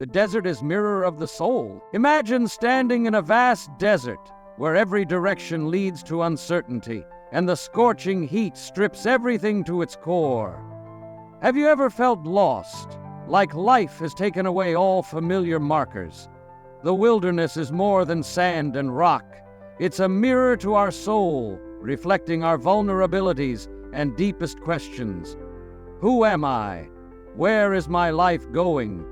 The desert is mirror of the soul. Imagine standing in a vast desert where every direction leads to uncertainty and the scorching heat strips everything to its core. Have you ever felt lost, like life has taken away all familiar markers? The wilderness is more than sand and rock. It's a mirror to our soul, reflecting our vulnerabilities and deepest questions. Who am I? Where is my life going?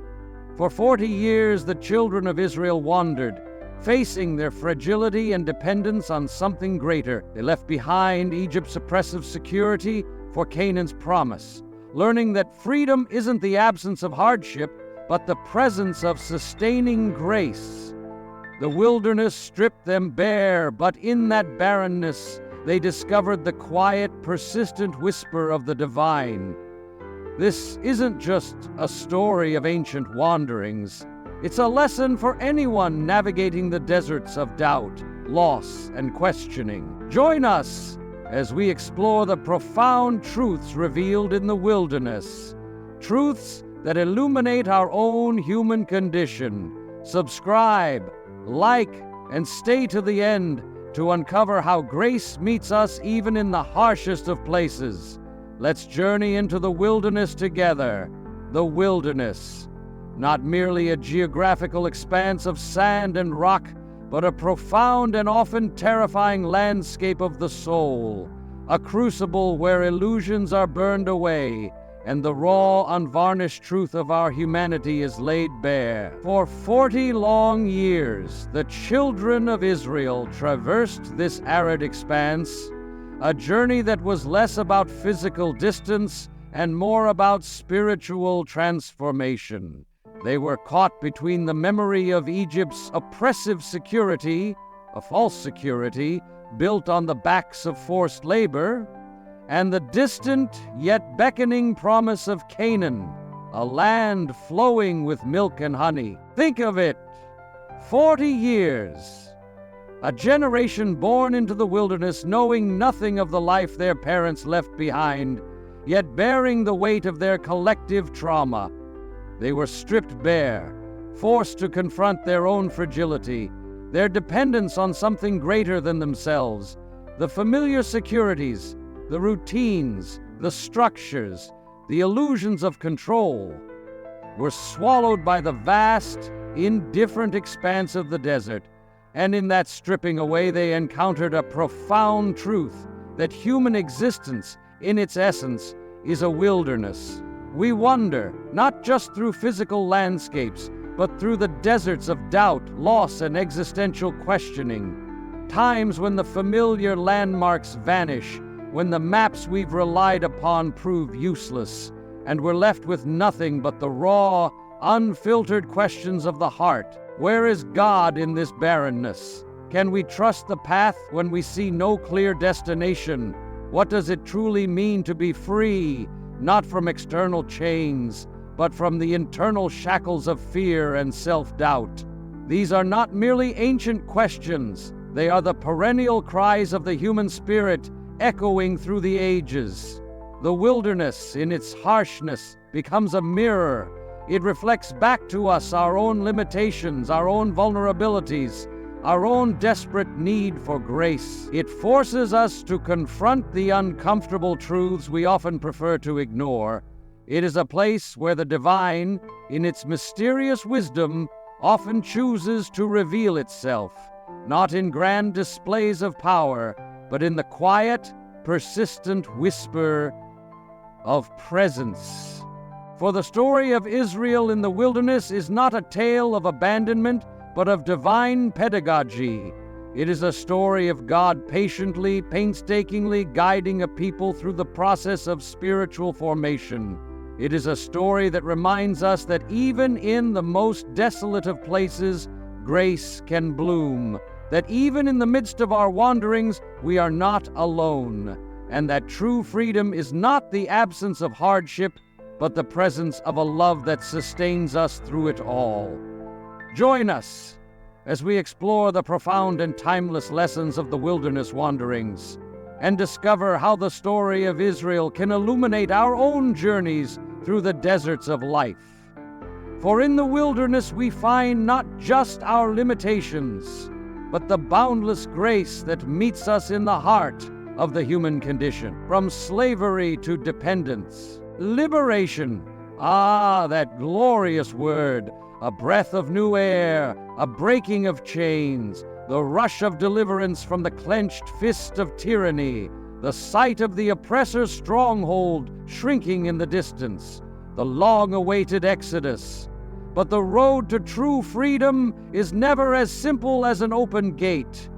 For 40 years, the children of Israel wandered, facing their fragility and dependence on something greater. They left behind Egypt's oppressive security for Canaan's promise, learning that freedom isn't the absence of hardship, but the presence of sustaining grace. The wilderness stripped them bare, but in that barrenness, they discovered the quiet, persistent whisper of the divine. This isn't just a story of ancient wanderings. It's a lesson for anyone navigating the deserts of doubt, loss, and questioning. Join us as we explore the profound truths revealed in the wilderness, truths that illuminate our own human condition. Subscribe, like, and stay to the end to uncover how grace meets us even in the harshest of places. Let's journey into the wilderness together. The wilderness, not merely a geographical expanse of sand and rock, but a profound and often terrifying landscape of the soul, a crucible where illusions are burned away and the raw, unvarnished truth of our humanity is laid bare. For 40 long years, the children of Israel traversed this arid expanse, a journey that was less about physical distance and more about spiritual transformation. They were caught between the memory of Egypt's oppressive security, a false security built on the backs of forced labor, and the distant yet beckoning promise of Canaan, a land flowing with milk and honey. Think of it, 40 years. A generation born into the wilderness knowing nothing of the life their parents left behind, yet bearing the weight of their collective trauma. They were stripped bare, forced to confront their own fragility, their dependence on something greater than themselves. The familiar securities, the routines, the structures, the illusions of control were swallowed by the vast, indifferent expanse of the desert. And in that stripping away, they encountered a profound truth that human existence, in its essence, is a wilderness. We wander, not just through physical landscapes, but through the deserts of doubt, loss, and existential questioning. Times when the familiar landmarks vanish, when the maps we've relied upon prove useless, and we're left with nothing but the raw, unfiltered questions of the heart. Where is God in this barrenness? Can we trust the path when we see no clear destination? What does it truly mean to be free, not from external chains, but from the internal shackles of fear and self-doubt? These are not merely ancient questions. They are the perennial cries of the human spirit, echoing through the ages. The wilderness, in its harshness, becomes a mirror. It reflects back to us our own limitations, our own vulnerabilities, our own desperate need for grace. It forces us to confront the uncomfortable truths we often prefer to ignore. It is a place where the divine, in its mysterious wisdom, often chooses to reveal itself, not in grand displays of power, but in the quiet, persistent whisper of presence. For the story of Israel in the wilderness is not a tale of abandonment, but of divine pedagogy. It is a story of God patiently, painstakingly guiding a people through the process of spiritual formation. It is a story that reminds us that even in the most desolate of places, grace can bloom, that even in the midst of our wanderings, we are not alone, and that true freedom is not the absence of hardship, but the presence of a love that sustains us through it all. Join us as we explore the profound and timeless lessons of the wilderness wanderings and discover how the story of Israel can illuminate our own journeys through the deserts of life. For in the wilderness we find not just our limitations, but the boundless grace that meets us in the heart of the human condition. From slavery to dependence, liberation, that glorious word, a breath of new air, a breaking of chains, the rush of deliverance from the clenched fist of tyranny, the sight of the oppressor's stronghold shrinking in the distance, the long-awaited exodus. But the road to true freedom is never as simple as an open gate.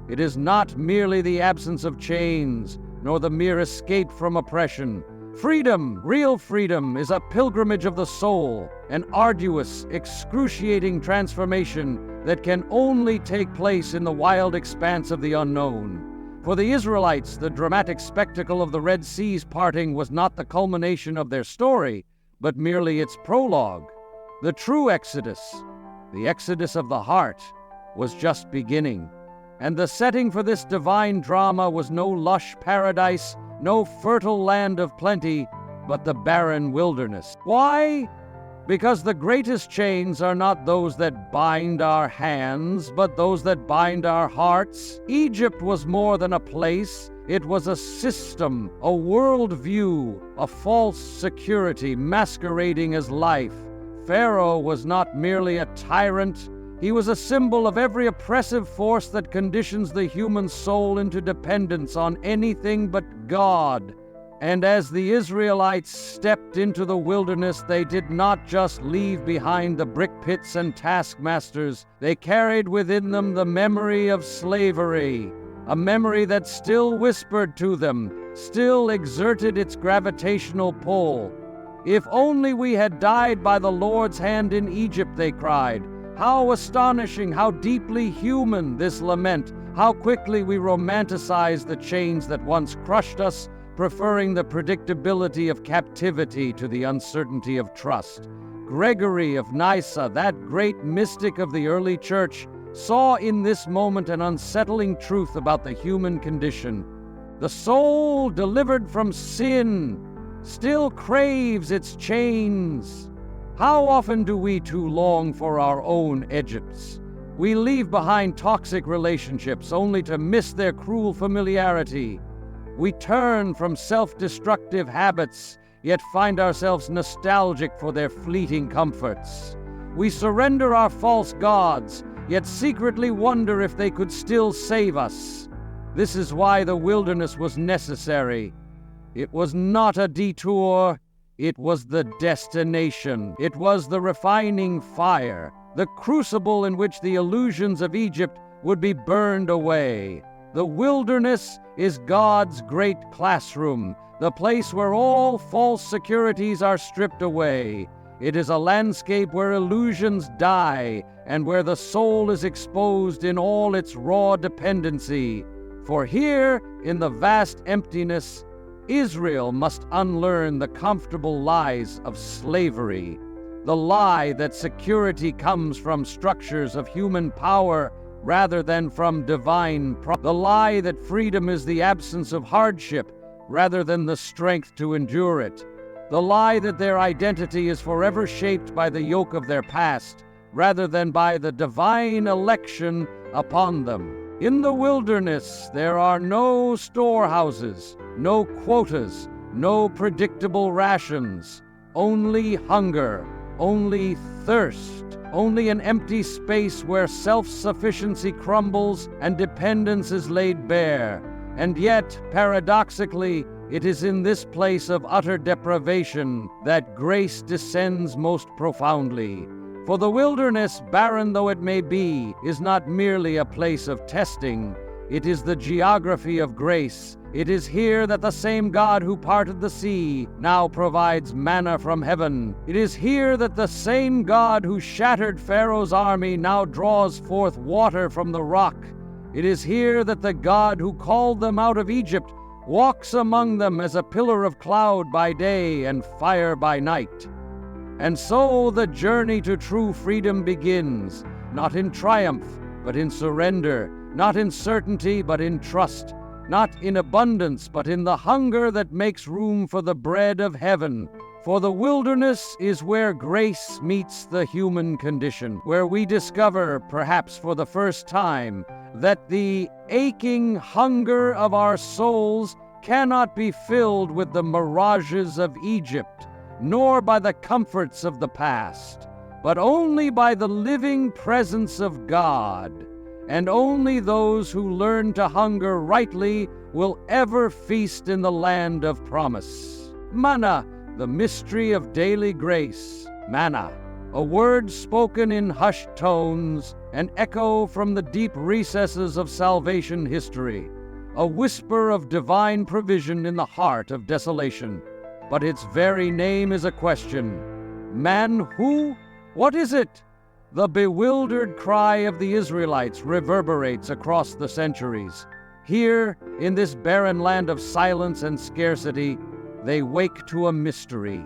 It is not merely the absence of chains, nor the mere escape from oppression. Freedom, real freedom, is a pilgrimage of the soul, an arduous, excruciating transformation that can only take place in the wild expanse of the unknown. For the Israelites, the dramatic spectacle of the Red Sea's parting was not the culmination of their story, but merely its prologue. The true exodus, the exodus of the heart, was just beginning. And the setting for this divine drama was no lush paradise, no fertile land of plenty, but the barren wilderness. Why? Because the greatest chains are not those that bind our hands, but those that bind our hearts. Egypt was more than a place. It was a system, a worldview, a false security masquerading as life. Pharaoh was not merely a tyrant. He was a symbol of every oppressive force that conditions the human soul into dependence on anything but God. And as the Israelites stepped into the wilderness, they did not just leave behind the brick pits and taskmasters. They carried within them the memory of slavery, a memory that still whispered to them, still exerted its gravitational pull. If only we had died by the Lord's hand in Egypt, they cried. How astonishing, how deeply human this lament, how quickly we romanticize the chains that once crushed us, preferring the predictability of captivity to the uncertainty of trust. Gregory of Nyssa, that great mystic of the early church, saw in this moment an unsettling truth about the human condition. The soul delivered from sin still craves its chains. How often do we too long for our own Egypts? We leave behind toxic relationships only to miss their cruel familiarity. We turn from self-destructive habits, yet find ourselves nostalgic for their fleeting comforts. We surrender our false gods, yet secretly wonder if they could still save us. This is why the wilderness was necessary. It was not a detour. It was the destination. It was the refining fire, the crucible in which the illusions of Egypt would be burned away. The wilderness is God's great classroom, the place where all false securities are stripped away. It is a landscape where illusions die and where the soul is exposed in all its raw dependency. For here, in the vast emptiness, Israel must unlearn the comfortable lies of slavery, the lie that security comes from structures of human power rather than from divine the lie that freedom is the absence of hardship rather than the strength to endure it, the lie that their identity is forever shaped by the yoke of their past rather than by the divine election upon them. In the wilderness, there are no storehouses, no quotas, no predictable rations, only hunger, only thirst, only an empty space where self-sufficiency crumbles and dependence is laid bare. And yet, paradoxically, it is in this place of utter deprivation that grace descends most profoundly. For the wilderness, barren though it may be, is not merely a place of testing. It is the geography of grace. It is here that the same God who parted the sea now provides manna from heaven. It is here that the same God who shattered Pharaoh's army now draws forth water from the rock. It is here that the God who called them out of Egypt walks among them as a pillar of cloud by day and fire by night. And so the journey to true freedom begins, not in triumph, but in surrender, not in certainty, but in trust, not in abundance, but in the hunger that makes room for the bread of heaven. For the wilderness is where grace meets the human condition, where we discover, perhaps for the first time, that the aching hunger of our souls cannot be filled with the mirages of Egypt, nor by the comforts of the past, but only by the living presence of God. And only those who learn to hunger rightly will ever feast in the land of promise. Manna, the mystery of daily grace. Manna, a word spoken in hushed tones, an echo from the deep recesses of salvation history, a whisper of divine provision in the heart of desolation. But its very name is a question. Man who? What is it? The bewildered cry of the Israelites reverberates across the centuries. Here, in this barren land of silence and scarcity, they wake to a mystery,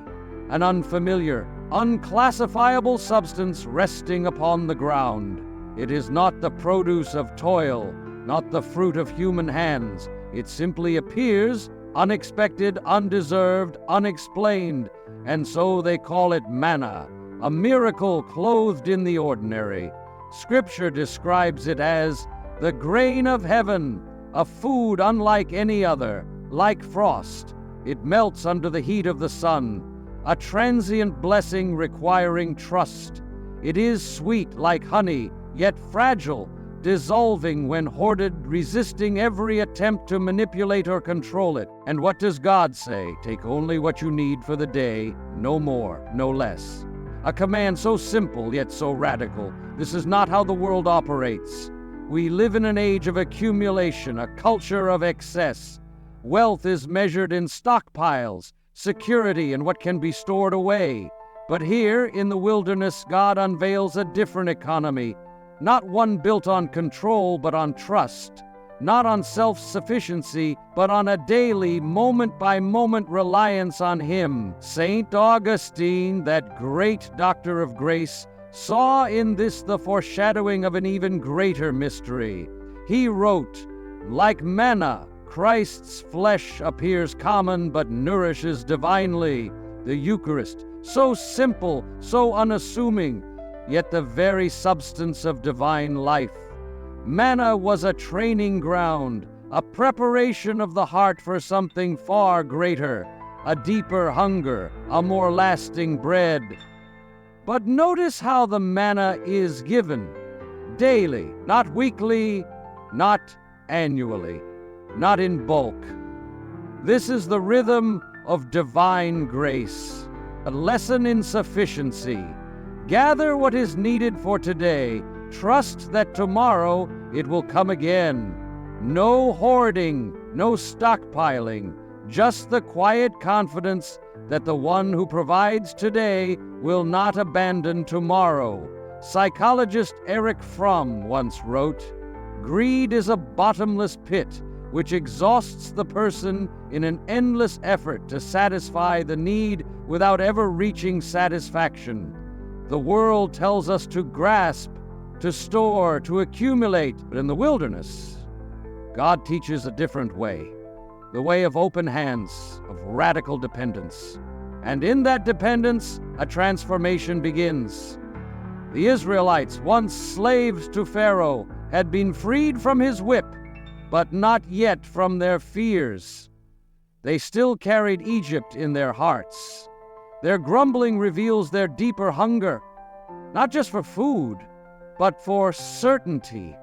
an unfamiliar, unclassifiable substance resting upon the ground. It is not the produce of toil, not the fruit of human hands. It simply appears, unexpected, undeserved, unexplained, and so they call it manna, a miracle clothed in the ordinary. Scripture describes it as the grain of heaven, a food unlike any other, like frost. It melts under the heat of the sun, a transient blessing requiring trust. It is sweet like honey, yet fragile, dissolving when hoarded, resisting every attempt to manipulate or control it. And what does God say? Take only what you need for the day, no more, no less. A command so simple yet so radical. This is not how the world operates. We live in an age of accumulation, a culture of excess. Wealth is measured in stockpiles, security and what can be stored away. But here in the wilderness, God unveils a different economy, not one built on control but on trust, not on self-sufficiency but on a daily, moment-by-moment reliance on Him. St. Augustine, that great doctor of grace, saw in this the foreshadowing of an even greater mystery. He wrote, "Like manna, Christ's flesh appears common but nourishes divinely." The Eucharist, so simple, so unassuming, yet the very substance of divine life. Manna was a training ground, a preparation of the heart for something far greater, a deeper hunger, a more lasting bread. But notice how the manna is given. Daily, not weekly, not annually, not in bulk. This is the rhythm of divine grace, a lesson in sufficiency. Gather what is needed for today. Trust that tomorrow it will come again. No hoarding, no stockpiling, just the quiet confidence that the one who provides today will not abandon tomorrow. Psychologist Erich Fromm once wrote, "Greed is a bottomless pit which exhausts the person in an endless effort to satisfy the need without ever reaching satisfaction." The world tells us to grasp, to store, to accumulate. But in the wilderness, God teaches a different way, the way of open hands, of radical dependence. And in that dependence, a transformation begins. The Israelites, once slaves to Pharaoh, had been freed from his whip, but not yet from their fears. They still carried Egypt in their hearts. Their grumbling reveals their deeper hunger, not just for food, but for certainty,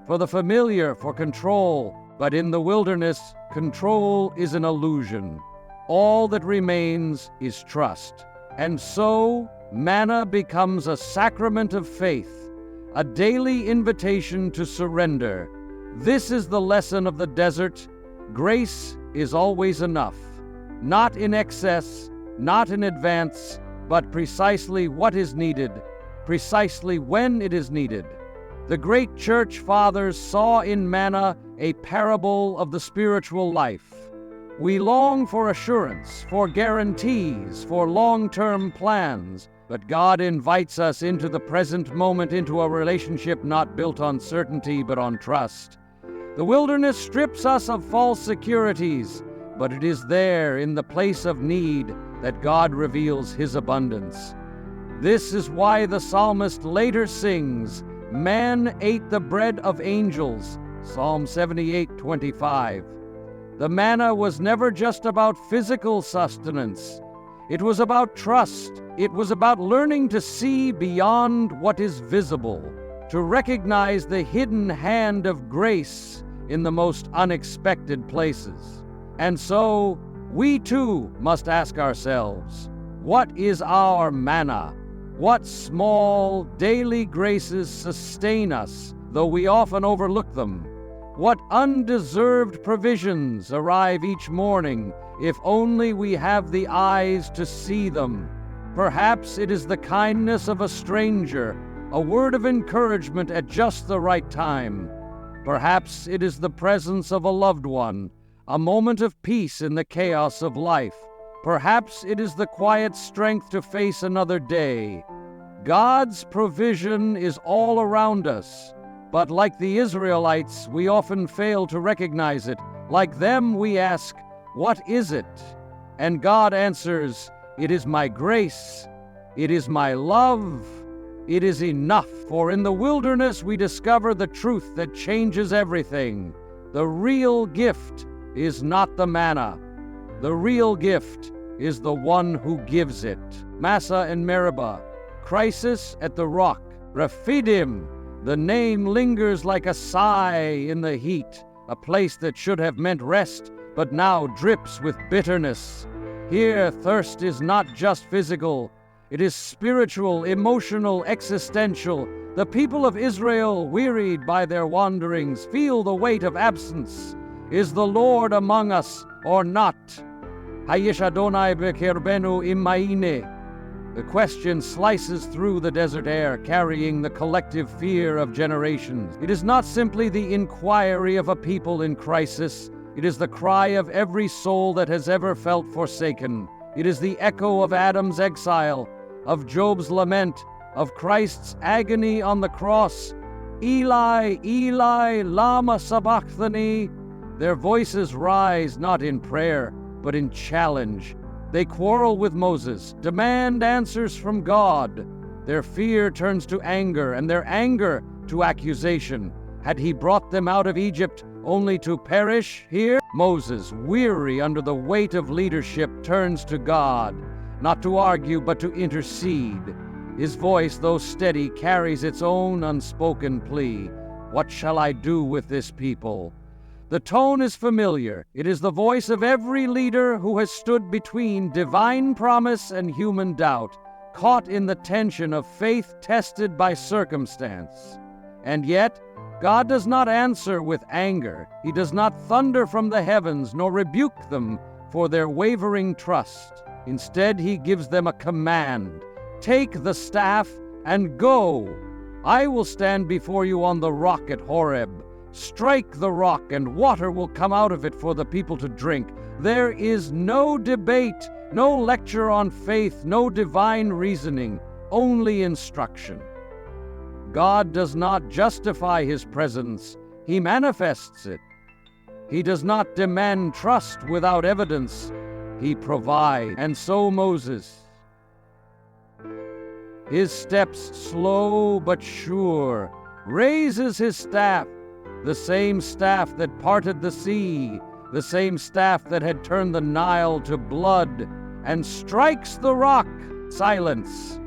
for the familiar, for control. But in the wilderness, control is an illusion. All that remains is trust. And so, manna becomes a sacrament of faith, a daily invitation to surrender. This is the lesson of the desert. Grace is always enough, not in excess, not in advance, but precisely what is needed, precisely when it is needed. The great church fathers saw in manna a parable of the spiritual life. We long for assurance, for guarantees, for long-term plans, but God invites us into the present moment, into a relationship not built on certainty but on trust. The wilderness strips us of false securities, but it is there, in the place of need, that God reveals His abundance. This is why the psalmist later sings, "Man ate the bread of angels," Psalm 78:25. The manna was never just about physical sustenance. It was about trust. It was about learning to see beyond what is visible, to recognize the hidden hand of grace in the most unexpected places. And so, we too must ask ourselves, what is our manna? What small, daily graces sustain us, though we often overlook them? What undeserved provisions arrive each morning, if only we have the eyes to see them? Perhaps it is the kindness of a stranger, a word of encouragement at just the right time. Perhaps it is the presence of a loved one, a moment of peace in the chaos of life. Perhaps it is the quiet strength to face another day. God's provision is all around us, but like the Israelites, we often fail to recognize it. Like them, we ask, "What is it?" And God answers, "It is my grace. It is my love. It is enough." For in the wilderness, we discover the truth that changes everything. The real gift is not the manna. The real gift is the one who gives it. Massa and Meribah, crisis at the rock. Rephidim, the name lingers like a sigh in the heat, a place that should have meant rest, but now drips with bitterness. Here, thirst is not just physical. It is spiritual, emotional, existential. The people of Israel, wearied by their wanderings, feel the weight of absence. Is the Lord among us or not? Hayish Adonai b'kerbenu immaine. The question slices through the desert air, carrying the collective fear of generations. It is not simply the inquiry of a people in crisis. It is the cry of every soul that has ever felt forsaken. It is the echo of Adam's exile, of Job's lament, of Christ's agony on the cross. Eli, Eli, lama sabachthani. Their voices rise not in prayer, but in challenge. They quarrel with Moses, demand answers from God. Their fear turns to anger, and their anger to accusation. Had he brought them out of Egypt only to perish here? Moses, weary under the weight of leadership, turns to God, not to argue, but to intercede. His voice, though steady, carries its own unspoken plea. What shall I do with this people? The tone is familiar. It is the voice of every leader who has stood between divine promise and human doubt, caught in the tension of faith tested by circumstance. And yet, God does not answer with anger. He does not thunder from the heavens, nor rebuke them for their wavering trust. Instead, He gives them a command. Take the staff and go. I will stand before you on the rock at Horeb. Strike the rock, and water will come out of it for the people to drink. There is no debate, no lecture on faith, no divine reasoning, only instruction. God does not justify His presence, He manifests it. He does not demand trust without evidence, He provides. And so Moses, his steps slow but sure, raises his staff, the same staff that parted the sea, the same staff that had turned the Nile to blood, and strikes the rock. Silence.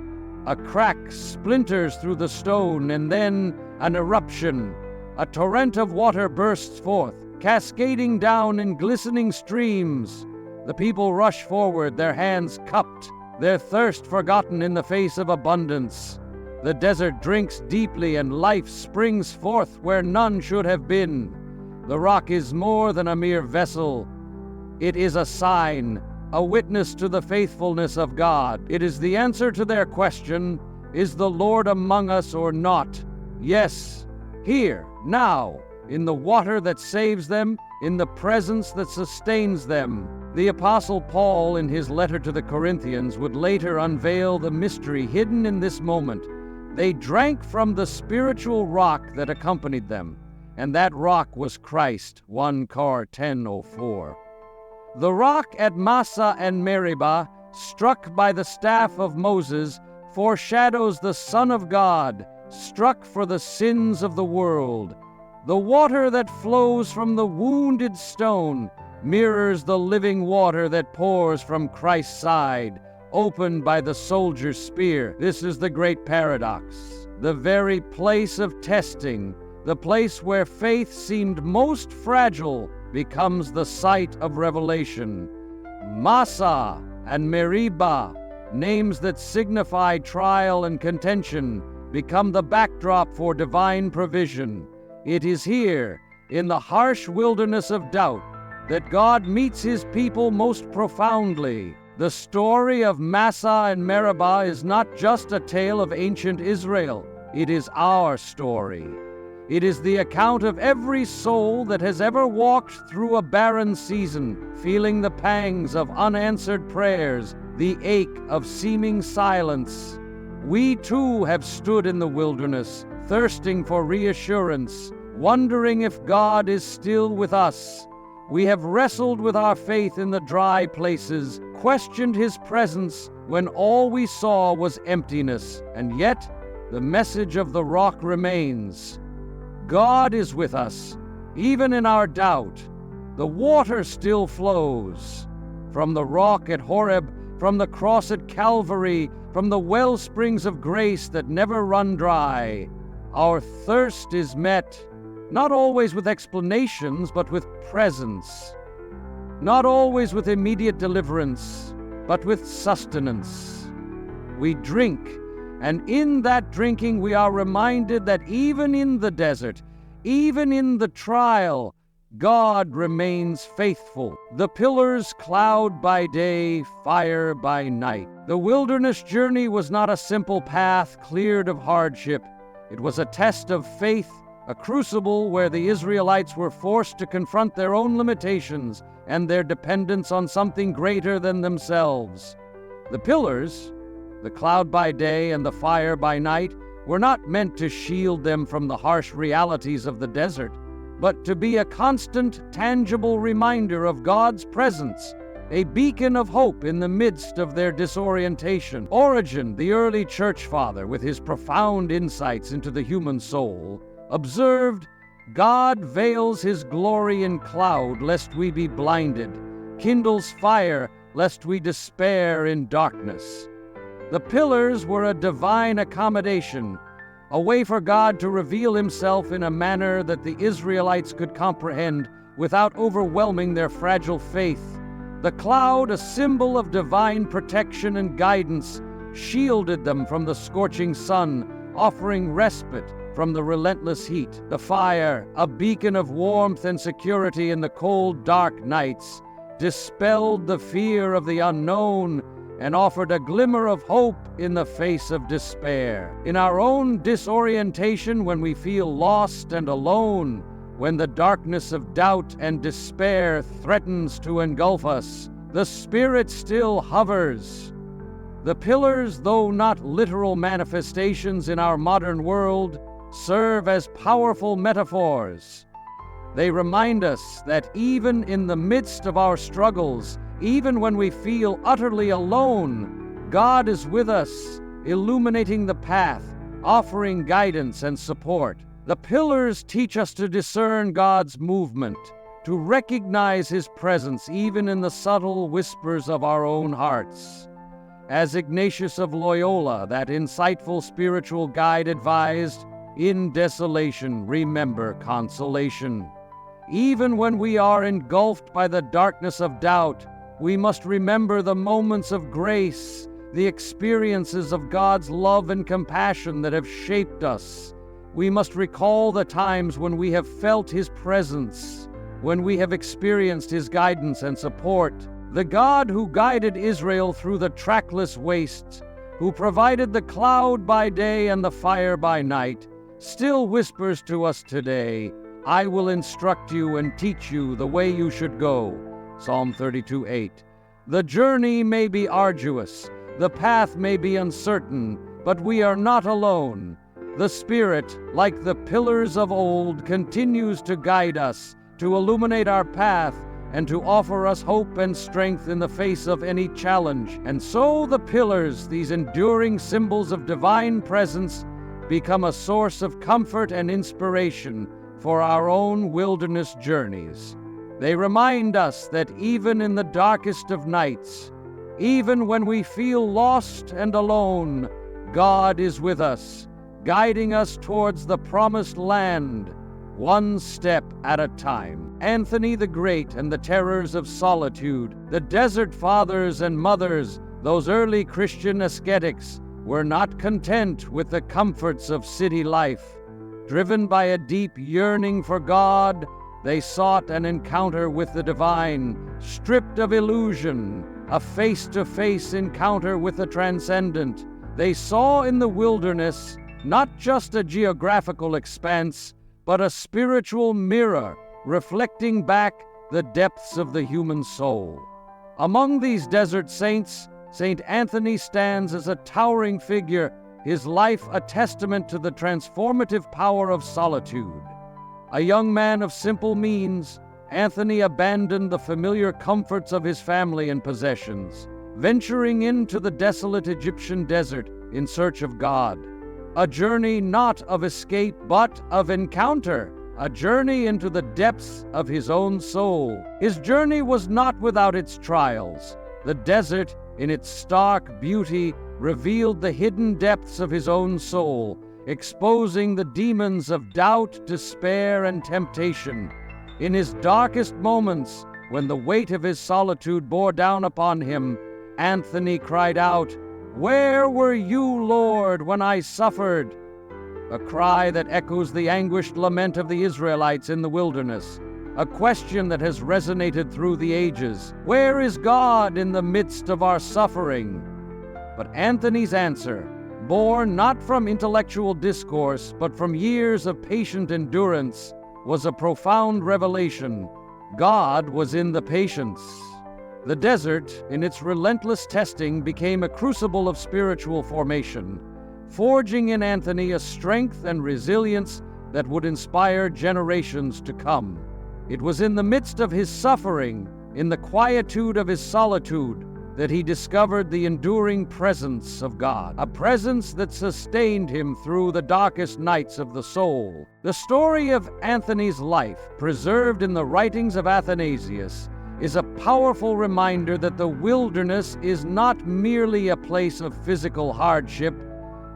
A crack splinters through the stone, and then an eruption. A torrent of water bursts forth, cascading down in glistening streams. The people rush forward, their hands cupped, their thirst forgotten in the face of abundance. The desert drinks deeply, and life springs forth where none should have been. The rock is more than a mere vessel. It is a sign, a witness to the faithfulness of God. It is the answer to their question, is the Lord among us or not? Yes, here, now, in the water that saves them, in the presence that sustains them. The Apostle Paul, in his letter to the Corinthians, would later unveil the mystery hidden in this moment. They drank from the spiritual rock that accompanied them, and that rock was Christ, 1 Cor 10:04. The rock at Massa and Meribah struck by the staff of Moses, foreshadows the Son of God, struck for the sins of the world. The water that flows from the wounded stone mirrors the living water that pours from Christ's side, opened by the soldier's spear. This is the great paradox. The very place of testing, the place where faith seemed most fragile, becomes the site of revelation. Massa and Meribah, names that signify trial and contention, become the backdrop for divine provision. It is here, in the harsh wilderness of doubt, that God meets his people most profoundly. The story of Massa and Meribah is not just a tale of ancient Israel. It is our story. It is the account of every soul that has ever walked through a barren season, feeling the pangs of unanswered prayers, the ache of seeming silence. We too have stood in the wilderness, thirsting for reassurance, wondering if God is still with us. We have wrestled with our faith in the dry places, questioned his presence when all we saw was emptiness, and yet the message of the rock remains. God is with us, even in our doubt. The water still flows. From the rock at Horeb, from the cross at Calvary, from the well springs of grace that never run dry, our thirst is met, not always with explanations, but with presence. Not always with immediate deliverance, but with sustenance. We drink, and in that drinking we are reminded that even in the desert, even in the trial, God remains faithful. The pillars, cloud by day, fire by night. The wilderness journey was not a simple path cleared of hardship. It was a test of faith, a crucible where the Israelites were forced to confront their own limitations and their dependence on something greater than themselves. The pillars, the cloud by day and the fire by night, were not meant to shield them from the harsh realities of the desert, but to be a constant, tangible reminder of God's presence, a beacon of hope in the midst of their disorientation. Origen, the early church father, with his profound insights into the human soul, observed, God veils his glory in cloud lest we be blinded, kindles fire lest we despair in darkness. The pillars were a divine accommodation, a way for God to reveal himself in a manner that the Israelites could comprehend without overwhelming their fragile faith. The cloud, a symbol of divine protection and guidance, shielded them from the scorching sun, offering respite from the relentless heat. The fire, a beacon of warmth and security in the cold, dark nights, dispelled the fear of the unknown and offered a glimmer of hope in the face of despair. In our own disorientation, when we feel lost and alone, when the darkness of doubt and despair threatens to engulf us, the Spirit still hovers. The pillars, though not literal manifestations in our modern world, serve as powerful metaphors. They remind us that even in the midst of our struggles, even when we feel utterly alone, God is with us, illuminating the path, offering guidance and support. The pillars teach us to discern God's movement, to recognize his presence even in the subtle whispers of our own hearts. As Ignatius of Loyola, that insightful spiritual guide, advised, in desolation, remember consolation. Even when we are engulfed by the darkness of doubt, we must remember the moments of grace, the experiences of God's love and compassion that have shaped us. We must recall the times when we have felt his presence, when we have experienced his guidance and support. The God who guided Israel through the trackless wastes, who provided the cloud by day and the fire by night, still whispers to us today, I will instruct you and teach you the way you should go. Psalm 32:8. The journey may be arduous, the path may be uncertain, but we are not alone. The Spirit, like the pillars of old, continues to guide us, to illuminate our path, and to offer us hope and strength in the face of any challenge. And so the pillars, these enduring symbols of divine presence, become a source of comfort and inspiration for our own wilderness journeys. They remind us that even in the darkest of nights, even when we feel lost and alone, God is with us, guiding us towards the promised land, one step at a time. Anthony the Great and the terrors of solitude, the desert fathers and mothers, those early Christian ascetics, were not content with the comforts of city life. Driven by a deep yearning for God, they sought an encounter with the divine, stripped of illusion, a face-to-face encounter with the transcendent. They saw in the wilderness not just a geographical expanse, but a spiritual mirror reflecting back the depths of the human soul. Among these desert saints, St. Anthony stands as a towering figure, his life a testament to the transformative power of solitude. A young man of simple means, Anthony abandoned the familiar comforts of his family and possessions, venturing into the desolate Egyptian desert in search of God. A journey not of escape but of encounter, a journey into the depths of his own soul. His journey was not without its trials. The desert, in its stark beauty, revealed the hidden depths of his own soul, exposing the demons of doubt, despair, and temptation. In his darkest moments, when the weight of his solitude bore down upon him, Anthony cried out, "Where were you, Lord, when I suffered?" A cry that echoes the anguished lament of the Israelites in the wilderness, a question that has resonated through the ages. Where is God in the midst of our suffering? But Anthony's answer, born not from intellectual discourse, but from years of patient endurance, was a profound revelation. God was in the patience. The desert, in its relentless testing, became a crucible of spiritual formation, forging in Anthony a strength and resilience that would inspire generations to come. It was in the midst of his suffering, in the quietude of his solitude, that he discovered the enduring presence of God, a presence that sustained him through the darkest nights of the soul. The story of Anthony's life, preserved in the writings of Athanasius, is a powerful reminder that the wilderness is not merely a place of physical hardship,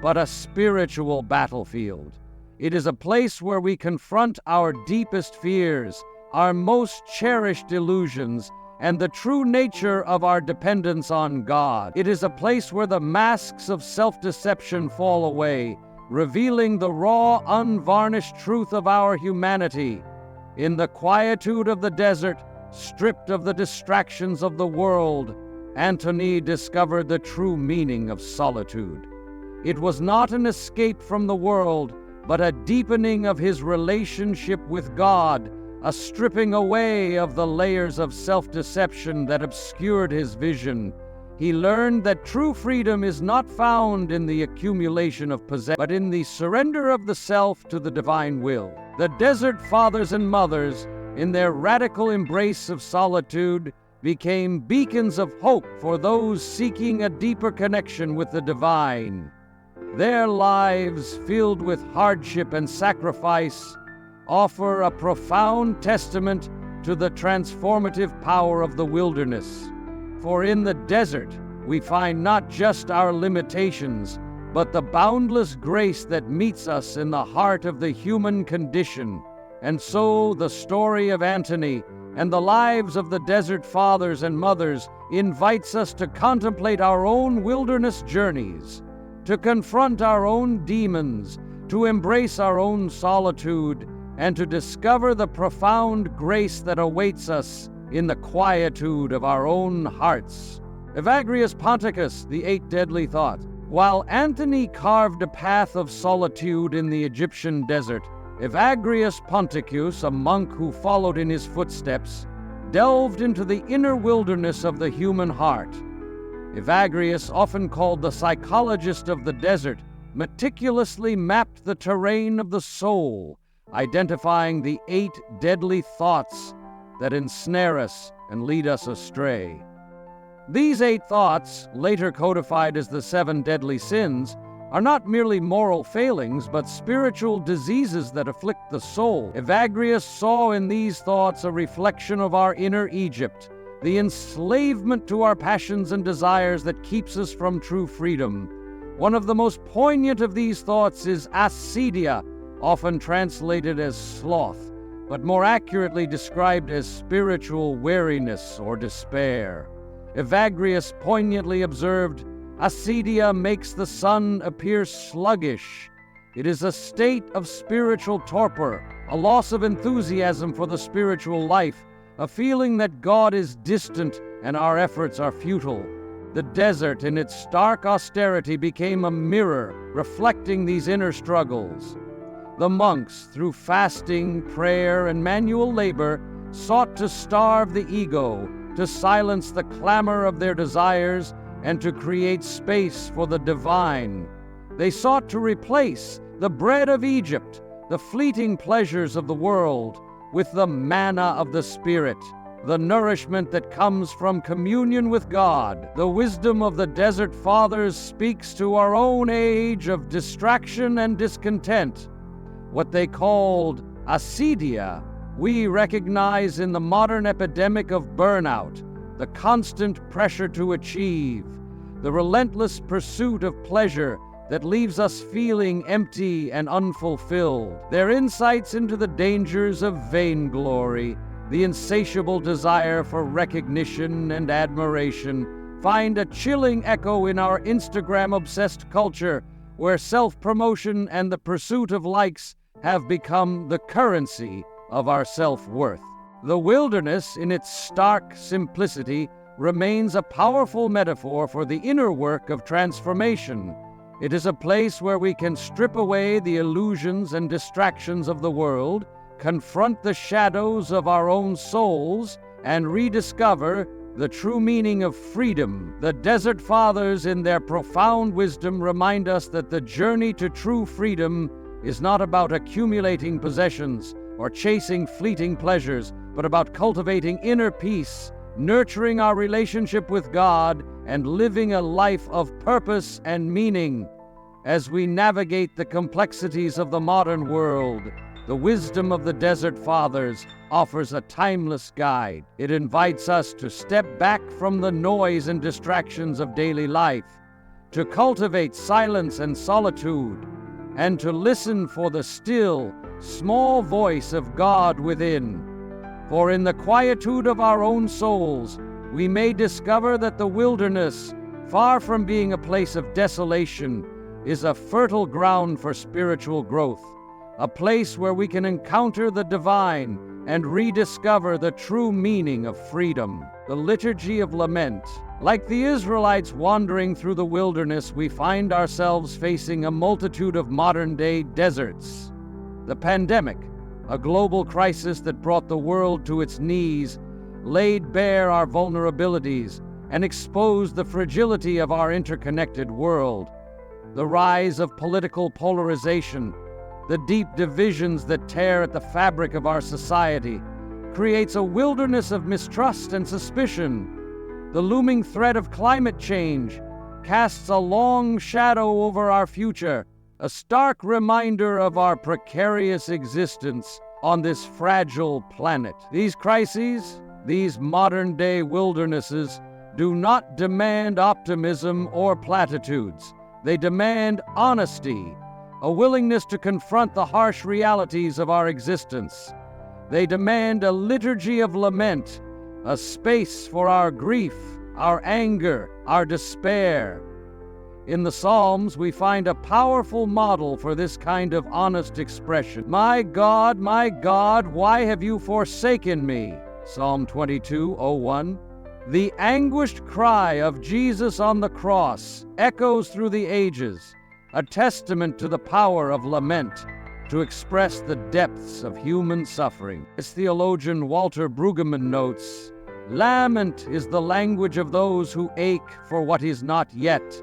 but a spiritual battlefield. It is a place where we confront our deepest fears, our most cherished illusions, and the true nature of our dependence on God. It is a place where the masks of self-deception fall away, revealing the raw, unvarnished truth of our humanity. In the quietude of the desert, stripped of the distractions of the world, Anthony discovered the true meaning of solitude. It was not an escape from the world, but a deepening of his relationship with God, a stripping away of the layers of self-deception that obscured his vision. He learned that true freedom is not found in the accumulation of possessions, but in the surrender of the self to the divine will. The desert fathers and mothers, in their radical embrace of solitude, became beacons of hope for those seeking a deeper connection with the divine. Their lives, filled with hardship and sacrifice, offer a profound testament to the transformative power of the wilderness. For in the desert, we find not just our limitations, but the boundless grace that meets us in the heart of the human condition. And so the story of Anthony and the lives of the desert fathers and mothers invites us to contemplate our own wilderness journeys, to confront our own demons, to embrace our own solitude, and to discover the profound grace that awaits us in the quietude of our own hearts. Evagrius Ponticus, the Eight Deadly Thoughts. While Anthony carved a path of solitude in the Egyptian desert, Evagrius Ponticus, a monk who followed in his footsteps, delved into the inner wilderness of the human heart. Evagrius, often called the psychologist of the desert, meticulously mapped the terrain of the soul, identifying the 8 deadly thoughts that ensnare us and lead us astray. These 8 thoughts, later codified as the 7 deadly sins, are not merely moral failings, but spiritual diseases that afflict the soul. Evagrius saw in these thoughts a reflection of our inner Egypt, the enslavement to our passions and desires that keeps us from true freedom. One of the most poignant of these thoughts is acedia, often translated as sloth, but more accurately described as spiritual weariness or despair. Evagrius poignantly observed, "Acedia makes the sun appear sluggish. It is a state of spiritual torpor, a loss of enthusiasm for the spiritual life, a feeling that God is distant and our efforts are futile." The desert, in its stark austerity, became a mirror reflecting these inner struggles. The monks, through fasting, prayer, and manual labor, sought to starve the ego, to silence the clamor of their desires, and to create space for the divine. They sought to replace the bread of Egypt, the fleeting pleasures of the world, with the manna of the Spirit, the nourishment that comes from communion with God. The wisdom of the Desert Fathers speaks to our own age of distraction and discontent. What they called acedia, we recognize in the modern epidemic of burnout, the constant pressure to achieve, the relentless pursuit of pleasure that leaves us feeling empty and unfulfilled. Their insights into the dangers of vainglory, the insatiable desire for recognition and admiration, find a chilling echo in our Instagram-obsessed culture, where self-promotion and the pursuit of likes have become the currency of our self-worth. The wilderness, in its stark simplicity, remains a powerful metaphor for the inner work of transformation. It is a place where we can strip away the illusions and distractions of the world, confront the shadows of our own souls, and rediscover the true meaning of freedom. The Desert Fathers, in their profound wisdom, remind us that the journey to true freedom is not about accumulating possessions or chasing fleeting pleasures, but about cultivating inner peace, nurturing our relationship with God, and living a life of purpose and meaning. As we navigate the complexities of the modern world, the wisdom of the Desert Fathers offers a timeless guide. It invites us to step back from the noise and distractions of daily life, to cultivate silence and solitude, and to listen for the still, small voice of God within. For in the quietude of our own souls, we may discover that the wilderness, far from being a place of desolation, is a fertile ground for spiritual growth, a place where we can encounter the divine and rediscover the true meaning of freedom. The Liturgy of Lament. Like the Israelites wandering through the wilderness, we find ourselves facing a multitude of modern-day deserts. The pandemic, a global crisis that brought the world to its knees, laid bare our vulnerabilities and exposed the fragility of our interconnected world. The rise of political polarization, the deep divisions that tear at the fabric of our society, creates a wilderness of mistrust and suspicion. The looming threat of climate change casts a long shadow over our future, a stark reminder of our precarious existence on this fragile planet. These crises, these modern-day wildernesses, do not demand optimism or platitudes. They demand honesty, a willingness to confront the harsh realities of our existence. They demand a liturgy of lament, a space for our grief, our anger, our despair. In the Psalms, we find a powerful model for this kind of honest expression. My God, why have you forsaken me? Psalm 22:01. The anguished cry of Jesus on the cross echoes through the ages, a testament to the power of lament to express the depths of human suffering. As theologian Walter Brueggemann notes, lament is the language of those who ache for what is not yet.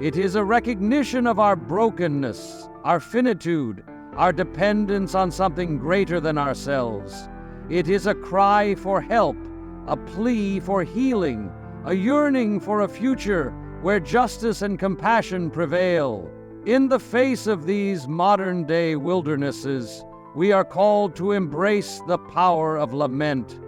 It is a recognition of our brokenness, our finitude, our dependence on something greater than ourselves. It is a cry for help, a plea for healing, a yearning for a future where justice and compassion prevail. In the face of these modern-day wildernesses, we are called to embrace the power of lament,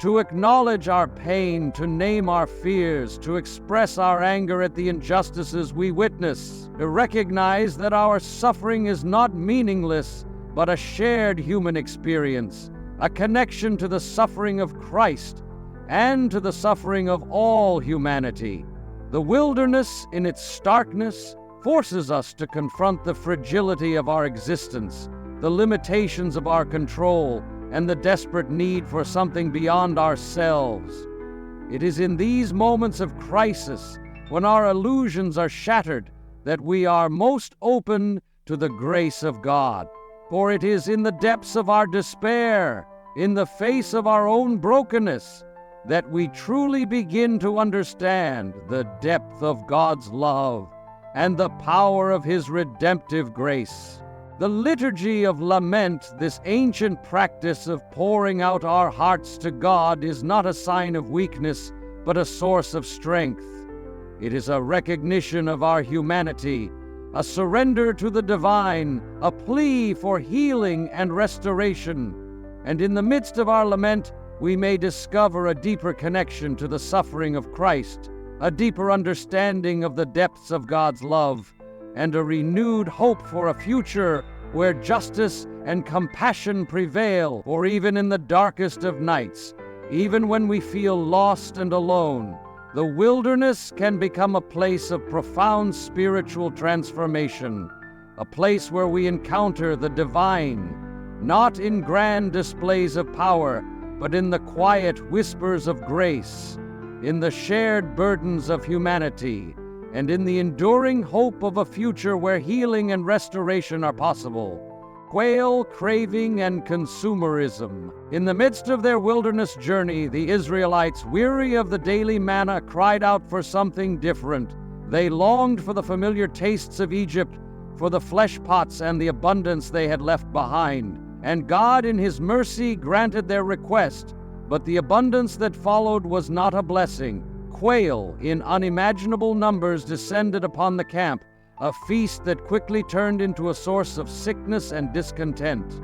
to acknowledge our pain, to name our fears, to express our anger at the injustices we witness, to recognize that our suffering is not meaningless, but a shared human experience, a connection to the suffering of Christ and to the suffering of all humanity. The wilderness, in its starkness, forces us to confront the fragility of our existence, the limitations of our control, and the desperate need for something beyond ourselves. It is in these moments of crisis, when our illusions are shattered, that we are most open to the grace of God. For it is in the depths of our despair, in the face of our own brokenness, that we truly begin to understand the depth of God's love and the power of His redemptive grace. The liturgy of lament, this ancient practice of pouring out our hearts to God, is not a sign of weakness, but a source of strength. It is a recognition of our humanity, a surrender to the divine, a plea for healing and restoration. And in the midst of our lament, we may discover a deeper connection to the suffering of Christ, a deeper understanding of the depths of God's love, and a renewed hope for a future where justice and compassion prevail. For even in the darkest of nights, even when we feel lost and alone, the wilderness can become a place of profound spiritual transformation, a place where we encounter the divine, not in grand displays of power, but in the quiet whispers of grace, in the shared burdens of humanity, and in the enduring hope of a future where healing and restoration are possible. Quail, craving, and consumerism. In the midst of their wilderness journey, the Israelites, weary of the daily manna, cried out for something different. They longed for the familiar tastes of Egypt, for the flesh pots and the abundance they had left behind. And God, in His mercy, granted their request, but the abundance that followed was not a blessing. Quail in unimaginable numbers descended upon the camp, a feast that quickly turned into a source of sickness and discontent.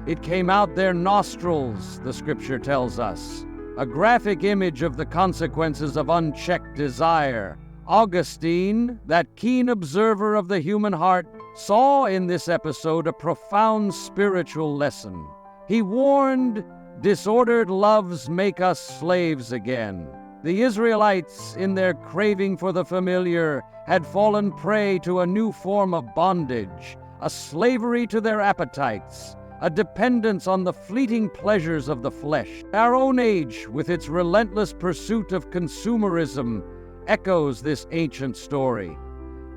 It came out their nostrils, the Scripture tells us, a graphic image of the consequences of unchecked desire. Augustine, that keen observer of the human heart, saw in this episode a profound spiritual lesson. He warned, "Disordered loves make us slaves again." The Israelites, in their craving for the familiar, had fallen prey to a new form of bondage, a slavery to their appetites, a dependence on the fleeting pleasures of the flesh. Our own age, with its relentless pursuit of consumerism, echoes this ancient story.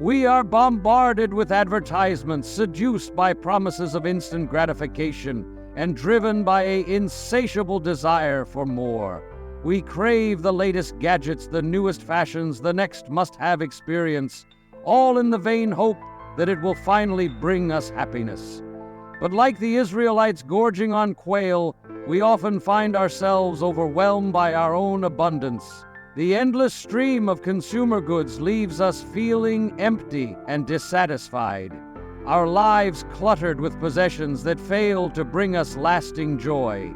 We are bombarded with advertisements, seduced by promises of instant gratification, and driven by an insatiable desire for more. We crave the latest gadgets, the newest fashions, the next must-have experience, all in the vain hope that it will finally bring us happiness. But like the Israelites gorging on quail, we often find ourselves overwhelmed by our own abundance. The endless stream of consumer goods leaves us feeling empty and dissatisfied, our lives cluttered with possessions that fail to bring us lasting joy.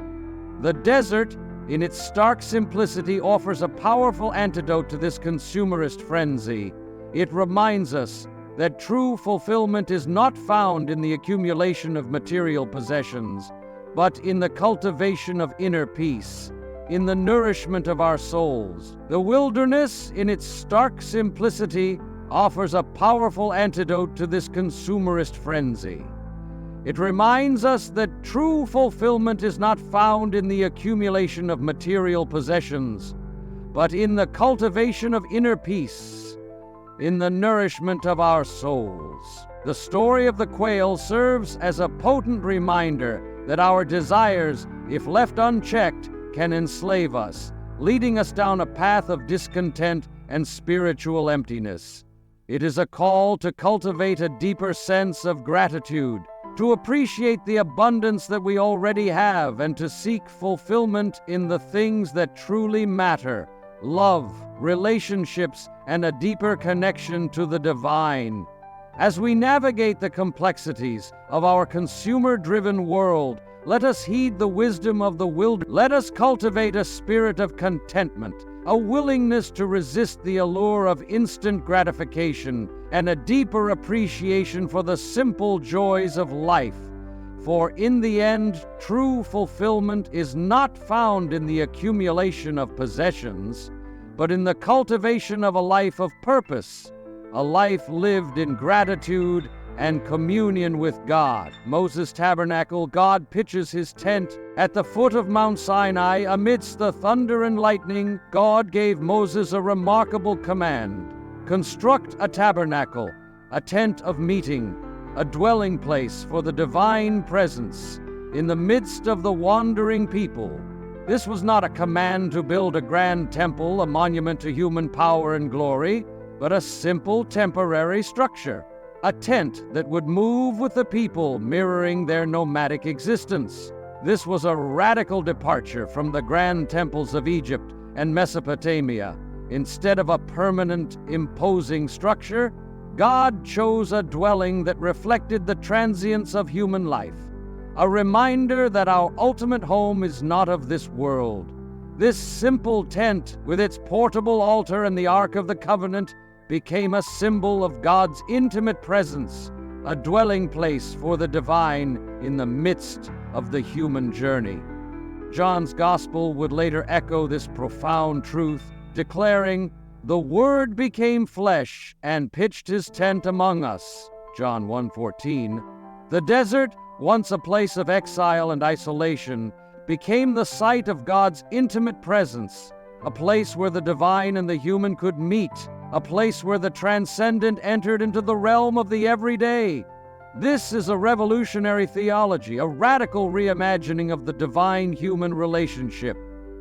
The desert, in its stark simplicity, offers a powerful antidote to this consumerist frenzy. It reminds us that true fulfillment is not found in the accumulation of material possessions, but in the cultivation of inner peace, in the nourishment of our souls. The wilderness, in its stark simplicity, offers a powerful antidote to this consumerist frenzy. It reminds us that true fulfillment is not found in the accumulation of material possessions, but in the cultivation of inner peace, in the nourishment of our souls. The story of the quail serves as a potent reminder that our desires, if left unchecked, can enslave us, leading us down a path of discontent and spiritual emptiness. It is a call to cultivate a deeper sense of gratitude, to appreciate the abundance that we already have, and to seek fulfillment in the things that truly matter: love, relationships, and a deeper connection to the divine. As we navigate the complexities of our consumer-driven world, let us heed the wisdom of the wilderness. Let us cultivate a spirit of contentment, a willingness to resist the allure of instant gratification, and a deeper appreciation for the simple joys of life. For in the end, true fulfillment is not found in the accumulation of possessions, but in the cultivation of a life of purpose, a life lived in gratitude and communion with God. Moses' tabernacle. God pitches his tent at the foot of Mount Sinai amidst the thunder and lightning. God gave Moses a remarkable command: construct a tabernacle, a tent of meeting, a dwelling place for the divine presence in the midst of the wandering people. This was not a command to build a grand temple, a monument to human power and glory, but a simple temporary structure, a tent that would move with the people, mirroring their nomadic existence. This was a radical departure from the grand temples of Egypt and Mesopotamia. Instead of a permanent, imposing structure, God chose a dwelling that reflected the transience of human life, a reminder that our ultimate home is not of this world. This simple tent, with its portable altar and the Ark of the Covenant, became a symbol of God's intimate presence, a dwelling place for the divine in the midst of the human journey. John's Gospel would later echo this profound truth, declaring, "The Word became flesh and pitched his tent among us." John 1:14. The desert, once a place of exile and isolation, became the site of God's intimate presence, a place where the divine and the human could meet, a place where the transcendent entered into the realm of the everyday. This is a revolutionary theology, a radical reimagining of the divine-human relationship.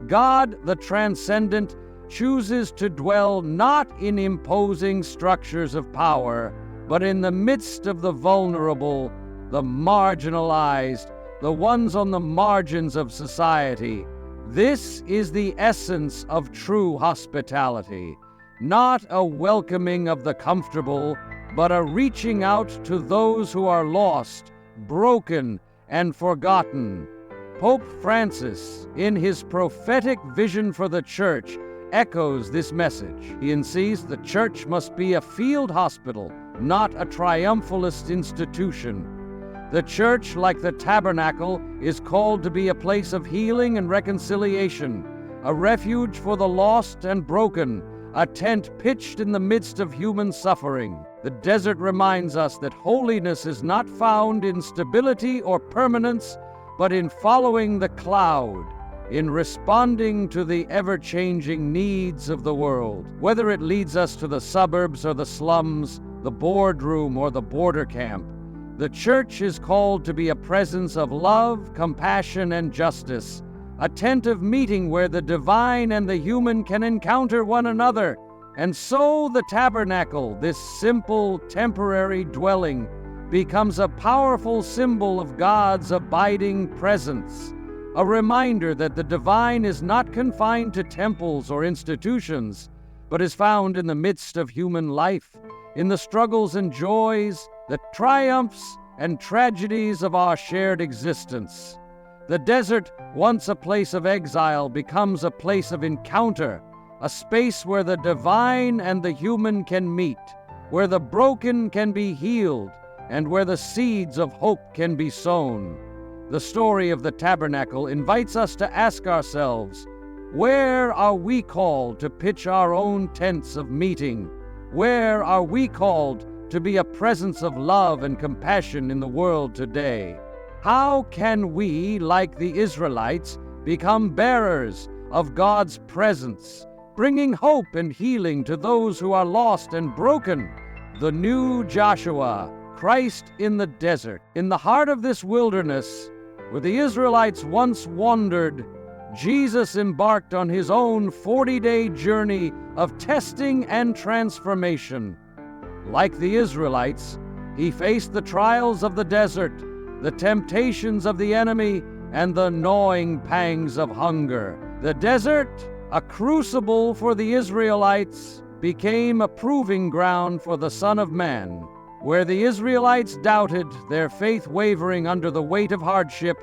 God, the transcendent, chooses to dwell not in imposing structures of power, but in the midst of the vulnerable, the marginalized, the ones on the margins of society. This is the essence of true hospitality, not a welcoming of the comfortable, but a reaching out to those who are lost, broken, and forgotten. Pope Francis, in his prophetic vision for the Church, echoes this message. He insists the Church must be a field hospital, not a triumphalist institution. The Church, like the tabernacle, is called to be a place of healing and reconciliation, a refuge for the lost and broken, a tent pitched in the midst of human suffering. The desert reminds us that holiness is not found in stability or permanence, but in following the cloud, in responding to the ever-changing needs of the world. Whether it leads us to the suburbs or the slums, the boardroom or the border camp, the Church is called to be a presence of love, compassion, and justice, a tent of meeting where the divine and the human can encounter one another. And so the tabernacle, this simple, temporary dwelling, becomes a powerful symbol of God's abiding presence, a reminder that the divine is not confined to temples or institutions, but is found in the midst of human life, in the struggles and joys, the triumphs and tragedies of our shared existence. The desert, once a place of exile, becomes a place of encounter, a space where the divine and the human can meet, where the broken can be healed, and where the seeds of hope can be sown. The story of the tabernacle invites us to ask ourselves, where are we called to pitch our own tents of meeting? Where are we called to be a presence of love and compassion in the world today? How can we, like the Israelites, become bearers of God's presence, bringing hope and healing to those who are lost and broken? The new Joshua, Christ in the desert. In the heart of this wilderness, where the Israelites once wandered, Jesus embarked on his own 40-day journey of testing and transformation. Like the Israelites, he faced the trials of the desert, the temptations of the enemy, and the gnawing pangs of hunger. The desert, a crucible for the Israelites, became a proving ground for the Son of Man. Where the Israelites doubted, their faith wavering under the weight of hardship,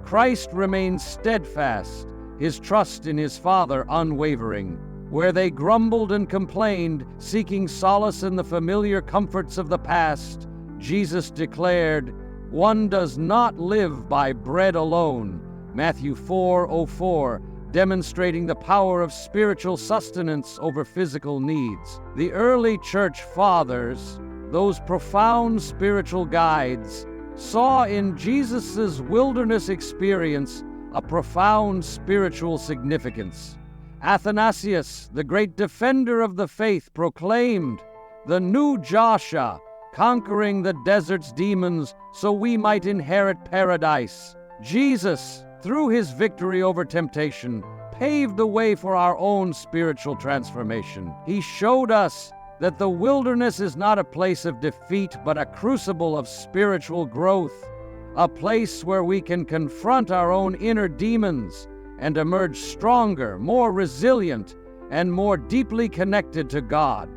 Christ remained steadfast, his trust in his Father unwavering. Where they grumbled and complained, seeking solace in the familiar comforts of the past, Jesus declared, "One does not live by bread alone," Matthew 4:04, demonstrating the power of spiritual sustenance over physical needs. The early church fathers, those profound spiritual guides, saw in Jesus' wilderness experience a profound spiritual significance. Athanasius, the great defender of the faith, proclaimed, "The new Joshua, conquering the desert's demons so we might inherit paradise." Jesus, through his victory over temptation, paved the way for our own spiritual transformation. He showed us that the wilderness is not a place of defeat, but a crucible of spiritual growth, a place where we can confront our own inner demons and emerge stronger, more resilient, and more deeply connected to God.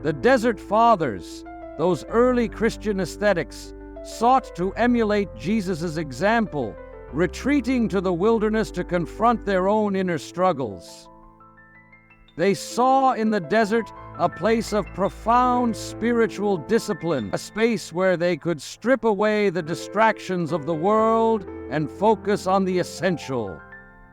The Desert Fathers, those early Christian ascetics, sought to emulate Jesus' example, retreating to the wilderness to confront their own inner struggles. They saw in the desert a place of profound spiritual discipline, a space where they could strip away the distractions of the world and focus on the essential: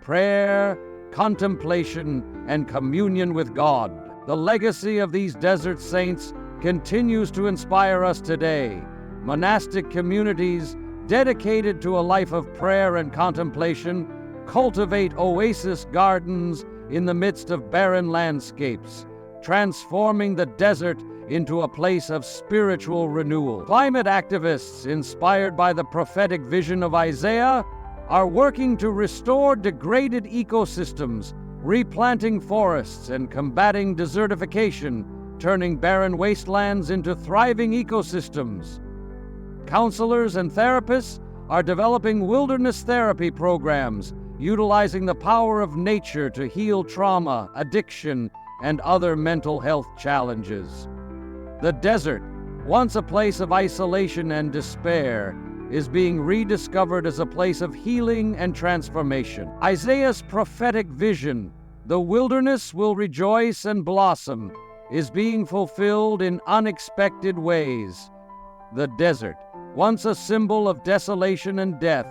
prayer, contemplation, and communion with God. The legacy of these desert saints continues to inspire us today. Monastic communities dedicated to a life of prayer and contemplation cultivate oasis gardens in the midst of barren landscapes, transforming the desert into a place of spiritual renewal. Climate activists, inspired by the prophetic vision of Isaiah, are working to restore degraded ecosystems, replanting forests and combating desertification, turning barren wastelands into thriving ecosystems. Counselors and therapists are developing wilderness therapy programs, utilizing the power of nature to heal trauma, addiction, and other mental health challenges. The desert, once a place of isolation and despair, is being rediscovered as a place of healing and transformation. Isaiah's prophetic vision, "The wilderness will rejoice and blossom," is being fulfilled in unexpected ways. The desert, once a symbol of desolation and death,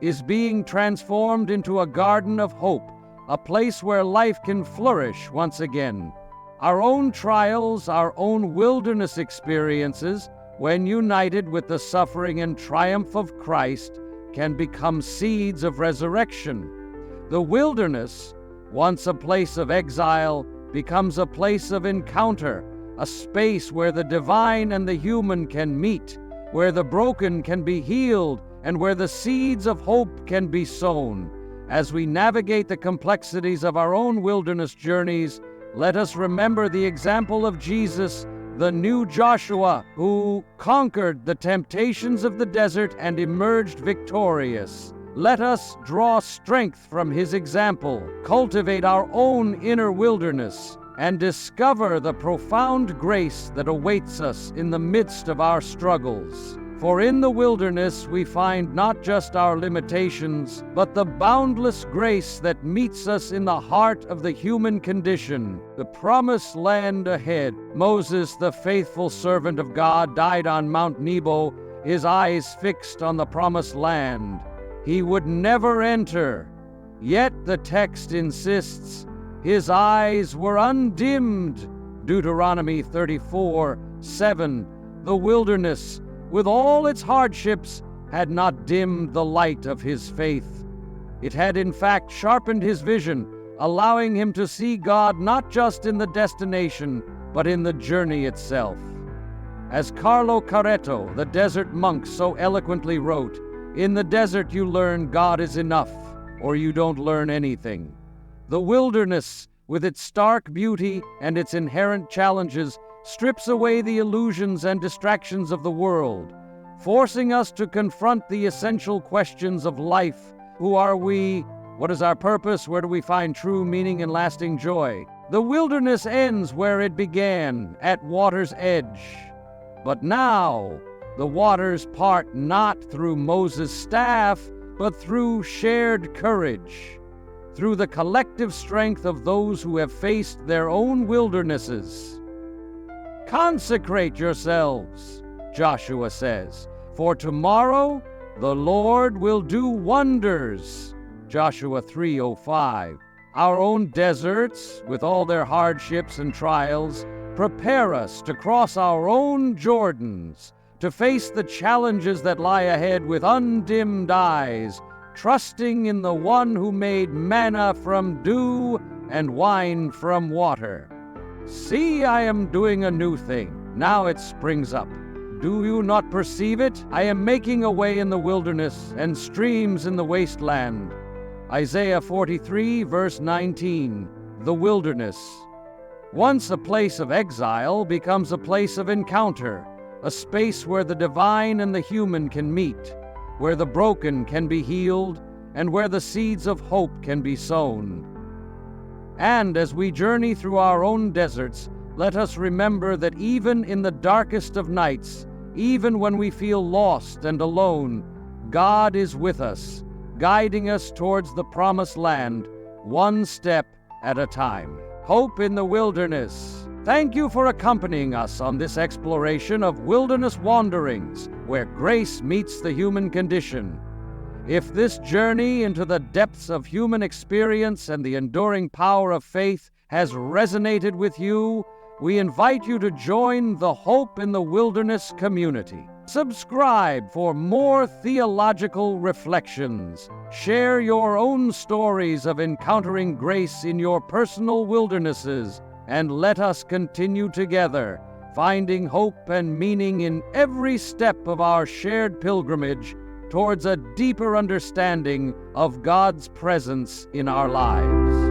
is being transformed into a garden of hope, a place where life can flourish once again. Our own trials, our own wilderness experiences, when united with the suffering and triumph of Christ, can become seeds of resurrection. The wilderness, once a place of exile, becomes a place of encounter, a space where the divine and the human can meet, where the broken can be healed, and where the seeds of hope can be sown. As we navigate the complexities of our own wilderness journeys, let us remember the example of Jesus, the new Joshua, who conquered the temptations of the desert and emerged victorious. Let us draw strength from his example, cultivate our own inner wilderness, and discover the profound grace that awaits us in the midst of our struggles. For in the wilderness we find not just our limitations, but the boundless grace that meets us in the heart of the human condition, the promised land ahead. Moses, the faithful servant of God, died on Mount Nebo, his eyes fixed on the promised land. He would never enter. Yet the text insists, his eyes were undimmed. Deuteronomy 34:7. The wilderness, with all its hardships, had not dimmed the light of his faith. It had in fact sharpened his vision, allowing him to see God not just in the destination, but in the journey itself. As Carlo Caretto, the desert monk, so eloquently wrote, "In the desert you learn God is enough, or you don't learn anything." The wilderness, with its stark beauty and its inherent challenges, strips away the illusions and distractions of the world. forcing us to confront the essential questions of life. Who are we? What is our purpose? Where do we find true meaning and lasting joy? The wilderness ends where it began, at water's edge. But now, the waters part not through Moses' staff, but through shared courage, through the collective strength of those who have faced their own wildernesses. Consecrate yourselves, Joshua says, for tomorrow the Lord will do wonders. Joshua 3:05. Our own deserts, with all their hardships and trials, prepare us to cross our own Jordans, to face the challenges that lie ahead with undimmed eyes, trusting in the one who made manna from dew and wine from water. See, I am doing a new thing. Now it springs up. Do you not perceive it? I am making a way in the wilderness and streams in the wasteland. Isaiah 43, verse 19, the wilderness. Once a place of exile becomes a place of encounter, a space where the divine and the human can meet, where the broken can be healed, and where the seeds of hope can be sown. And as we journey through our own deserts, let us remember that even in the darkest of nights, even when we feel lost and alone, God is with us, guiding us towards the promised land, one step at a time. Hope in the wilderness. Thank you for accompanying us on this exploration of wilderness wanderings, where grace meets the human condition. If this journey into the depths of human experience and the enduring power of faith has resonated with you, we invite you to join the Hope in the Wilderness community. Subscribe for more theological reflections. Share your own stories of encountering grace in your personal wildernesses, and let us continue together, finding hope and meaning in every step of our shared pilgrimage towards a deeper understanding of God's presence in our lives.